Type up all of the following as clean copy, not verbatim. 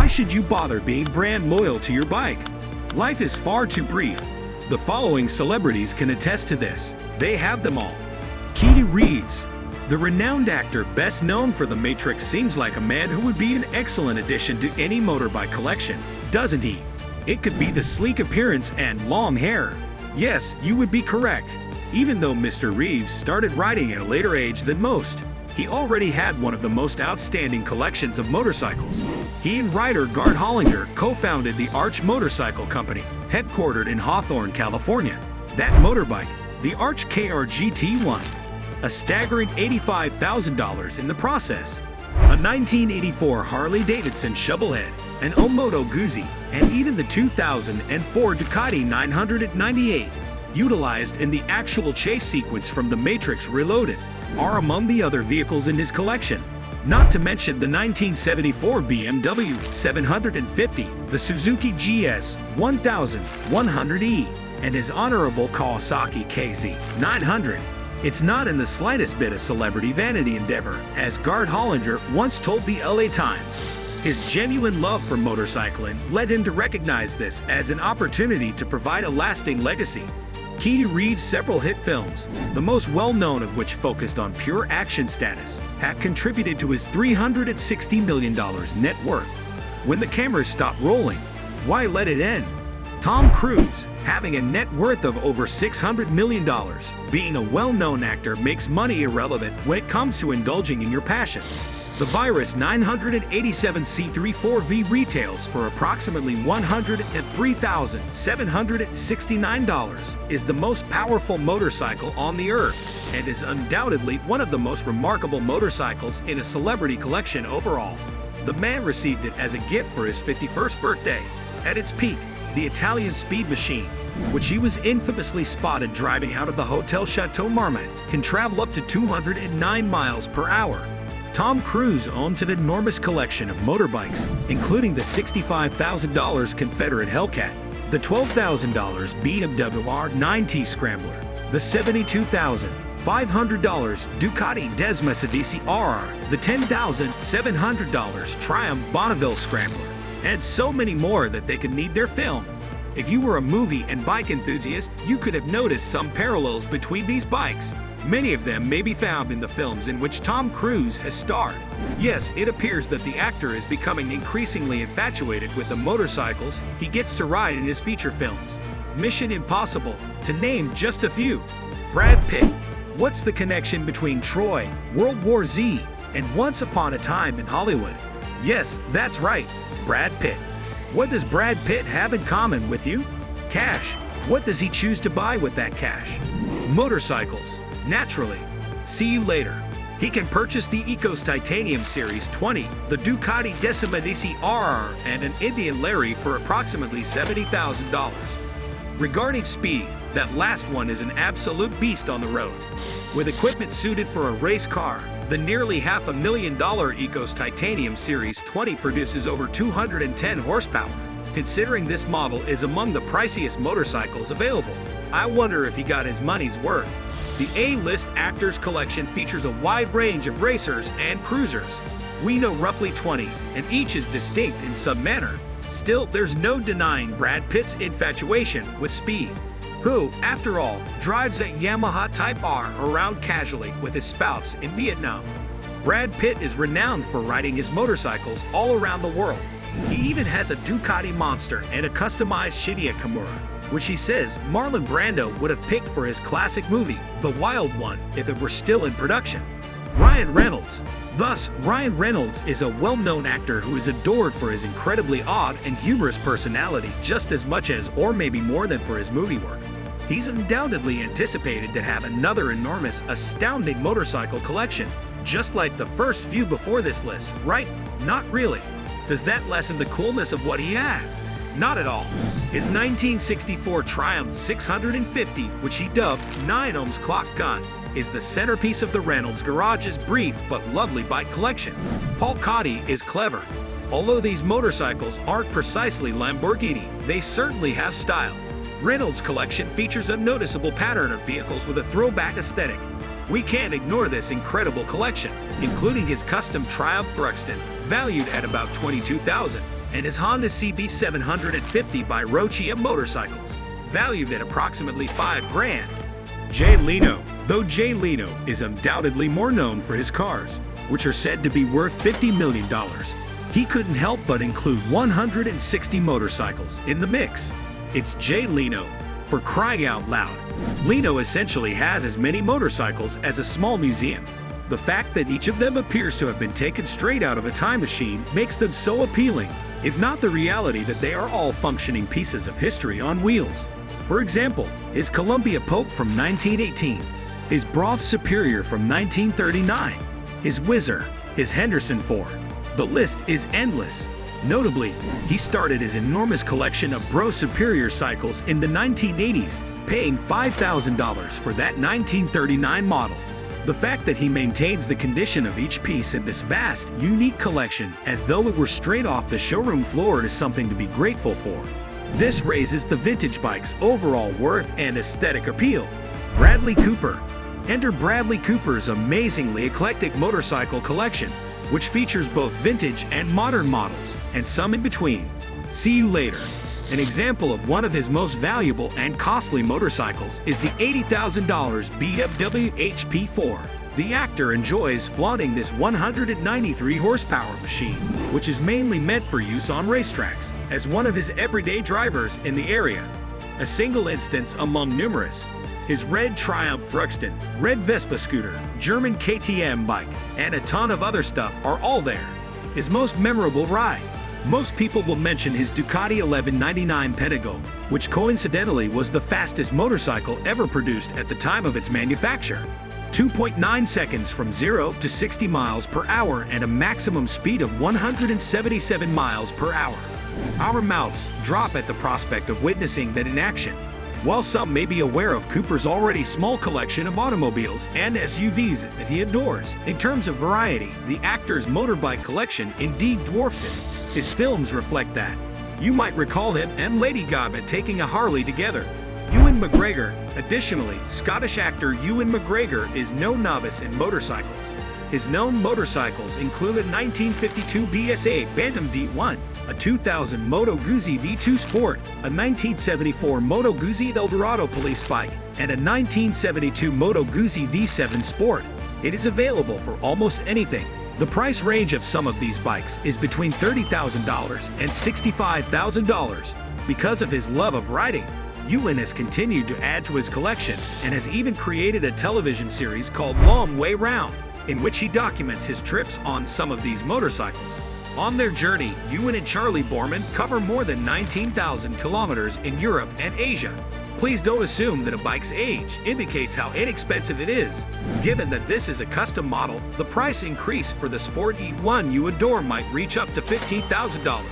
Why should you bother being brand loyal to your bike? Life is far too brief. The following celebrities can attest to this. They have them all. Keanu Reeves. The renowned actor best known for The Matrix seems like a man who would be an excellent addition to any motorbike collection, doesn't he? It could be the sleek appearance and long hair. Yes, you would be correct. Even though Mr. Reeves started riding at a later age than most, he already had one of the most outstanding collections of motorcycles. He and rider Gard Hollinger co-founded the Arch Motorcycle Company, headquartered in Hawthorne, California. That motorbike, the Arch KR-GT, won a staggering $85,000 in the process. A 1984 Harley-Davidson Shovelhead, an Omoto Guzzi, and even the 2004 Ducati 998, utilized in the actual chase sequence from The Matrix Reloaded, are among the other vehicles in his collection. Not to mention the 1974 BMW 750, the Suzuki GS 1100E, and his honorable Kawasaki KZ900. It's not in the slightest bit a celebrity vanity endeavor, as Gard Hollinger once told the LA Times. His genuine love for motorcycling led him to recognize this as an opportunity to provide a lasting legacy. Keanu Reeves' several hit films, the most well-known of which focused on pure action status, have contributed to his $360 million net worth. When the cameras stop rolling, why let it end? Tom Cruise, having a net worth of over $600 million, being a well-known actor makes money irrelevant when it comes to indulging in your passions. The Virus 987 C34V retails for approximately $103,769, is the most powerful motorcycle on the earth, and is undoubtedly one of the most remarkable motorcycles in a celebrity collection overall. The man received it as a gift for his 51st birthday. At its peak, the Italian Speed Machine, which he was infamously spotted driving out of the Hotel Chateau Marmont, can travel up to 209 miles per hour. Tom Cruise owns an enormous collection of motorbikes, including the $65,000 Confederate Hellcat, the $12,000 BMW R9T Scrambler, the $72,500 Ducati Desmosedici RR, the $10,700 Triumph Bonneville Scrambler, and so many more that they could need their film. If you were a movie and bike enthusiast, you could have noticed some parallels between these bikes. Many of them may be found in the films in which Tom Cruise has starred. Yes, it appears that the actor is becoming increasingly infatuated with the motorcycles he gets to ride in his feature films. Mission Impossible, to name just a few. Brad Pitt. What's the connection between Troy, World War Z, and Once Upon a Time in Hollywood? Yes, that's right, Brad Pitt. What does Brad Pitt have in common with you? Cash. What does he choose to buy with that cash? Motorcycles. Naturally. See you later. He can purchase the Ecos Titanium Series 20, the Ducati Desmosedici RR, and an Indian Larry for approximately $70,000. Regarding speed, that last one is an absolute beast on the road. With equipment suited for a race car, the nearly $500,000 Ecos Titanium Series 20 produces over 210 horsepower. Considering this model is among the priciest motorcycles available, I wonder if he got his money's worth. The A-list actors collection features a wide range of racers and cruisers. We know roughly 20, and each is distinct in some manner. Still, there's no denying Brad Pitt's infatuation with speed. Who, after all, drives a Yamaha Type R around casually with his spouse in Vietnam. Brad Pitt is renowned for riding his motorcycles all around the world. He even has a Ducati Monster and a customized Shinya Kimura, which he says Marlon Brando would have picked for his classic movie, The Wild One, if it were still in production. Ryan Reynolds. Thus, Ryan Reynolds is a well-known actor who is adored for his incredibly odd and humorous personality just as much as, or maybe more than, for his movie work. He's undoubtedly anticipated to have another enormous, astounding motorcycle collection, just like the first few before this list, right? Not really. Does that lessen the coolness of what he has? Not at all. His 1964 Triumph 650, which he dubbed 9 ohms clock gun, is the centerpiece of the Reynolds Garage's brief but lovely bike collection. Paul Cotty is clever. Although these motorcycles aren't precisely Lamborghini, they certainly have style. Reynolds' collection features a noticeable pattern of vehicles with a throwback aesthetic. We can't ignore this incredible collection, including his custom Triumph Thruxton, valued at about $22,000, and his Honda CB750 by Rochia Motorcycles, valued at approximately $5 grand. Jay Leno. Though Jay Leno is undoubtedly more known for his cars, which are said to be worth $50 million, he couldn't help but include 160 motorcycles in the mix. It's Jay Leno, for crying out loud. Leno essentially has as many motorcycles as a small museum. The fact that each of them appears to have been taken straight out of a time machine makes them so appealing, if not the reality that they are all functioning pieces of history on wheels. For example, his Columbia Pope from 1918, his Brough Superior from 1939, his Whizzer, his Henderson 4. The list is endless. Notably, he started his enormous collection of Brough Superior cycles in the 1980s, paying $5,000 for that 1939 model. The fact that he maintains the condition of each piece in this vast, unique collection as though it were straight off the showroom floor is something to be grateful for. This raises the vintage bike's overall worth and aesthetic appeal. Bradley Cooper. Enter Bradley Cooper's amazingly eclectic motorcycle collection, which features both vintage and modern models, and some in between. See you later. An example of one of his most valuable and costly motorcycles is the $80,000 BMW HP4. The actor enjoys flaunting this 193 horsepower machine, which is mainly meant for use on racetracks, as one of his everyday drivers in the area. A single instance among numerous. His red Triumph Thruxton, red Vespa scooter, German KTM bike, and a ton of other stuff are all there. His most memorable ride. Most people will mention his Ducati 1199 Pentagon, which coincidentally was the fastest motorcycle ever produced at the time of its manufacture. 2.9 seconds from 0 to 60 miles per hour and a maximum speed of 177 miles per hour. Our mouths drop at the prospect of witnessing that in action. While some may be aware of Cooper's already small collection of automobiles and SUVs that he adores, in terms of variety, the actor's motorbike collection indeed dwarfs it. His films reflect that. You might recall him and Lady Gaga taking a Harley together. Ewan McGregor. Additionally, Scottish actor Ewan McGregor is no novice in motorcycles. His known motorcycles include a 1952 BSA Bantam D1, a 2000 Moto Guzzi V2 Sport, a 1974 Moto Guzzi Eldorado police bike, and a 1972 Moto Guzzi V7 Sport. It is available for almost anything. The price range of some of these bikes is between $30,000 and $65,000. Because of his love of riding, Ewan has continued to add to his collection and has even created a television series called Long Way Round, in which he documents his trips on some of these motorcycles. On their journey, Ewan and Charlie Borman cover more than 19,000 kilometers in Europe and Asia. Please don't assume that a bike's age indicates how inexpensive it is. Given that this is a custom model, the price increase for the Sport E1 you adore might reach up to $15,000.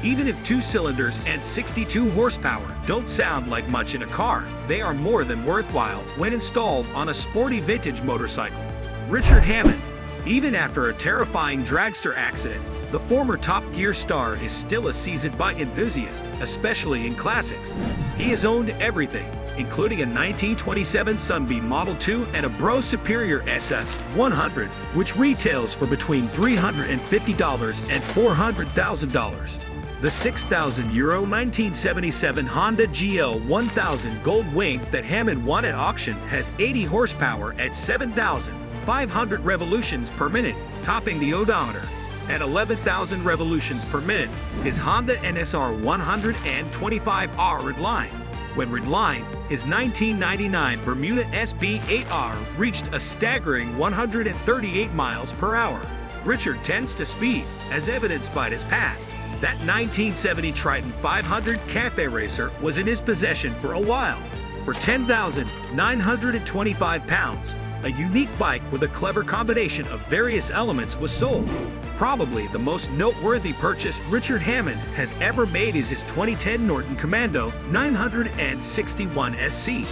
Even if 2 cylinders and 62 horsepower don't sound like much in a car, they are more than worthwhile when installed on a sporty vintage motorcycle. Richard Hammond. Even after a terrifying dragster accident, the former Top Gear star is still a seasoned bike enthusiast, especially in classics. He has owned everything, including a 1927 Sunbeam Model 2 and a Brough Superior SS 100, which retails for between $350 and $400,000. The €6,000 1977 Honda GL 1000 Gold Wing that Hammond won at auction has 80 horsepower at 7,500 revolutions per minute, topping the odometer. At 11,000 revolutions per minute, his Honda NSR 125R Redline. When redlined, his 1999 Bermuda SB8R reached a staggering 138 miles per hour. Richard tends to speed, as evidenced by his past. That 1970 Triton 500 Cafe Racer was in his possession for a while. For 10,925 pounds, a unique bike with a clever combination of various elements was sold. Probably the most noteworthy purchase Richard Hammond has ever made is his 2010 Norton Commando 961 SC.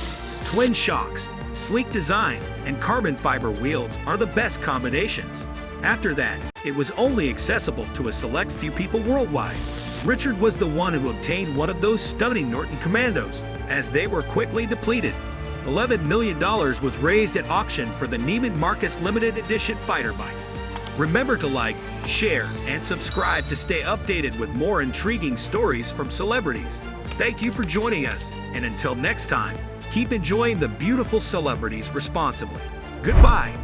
Twin shocks, sleek design, and carbon fiber wheels are the best combinations. After that, it was only accessible to a select few people worldwide. Richard was the one who obtained one of those stunning Norton Commandos, as they were quickly depleted. $11 million was raised at auction for the Neiman Marcus limited edition fighter bike. Remember to like, share, and subscribe to stay updated with more intriguing stories from celebrities. Thank you for joining us, and until next time, keep enjoying the beautiful celebrities responsibly. Goodbye.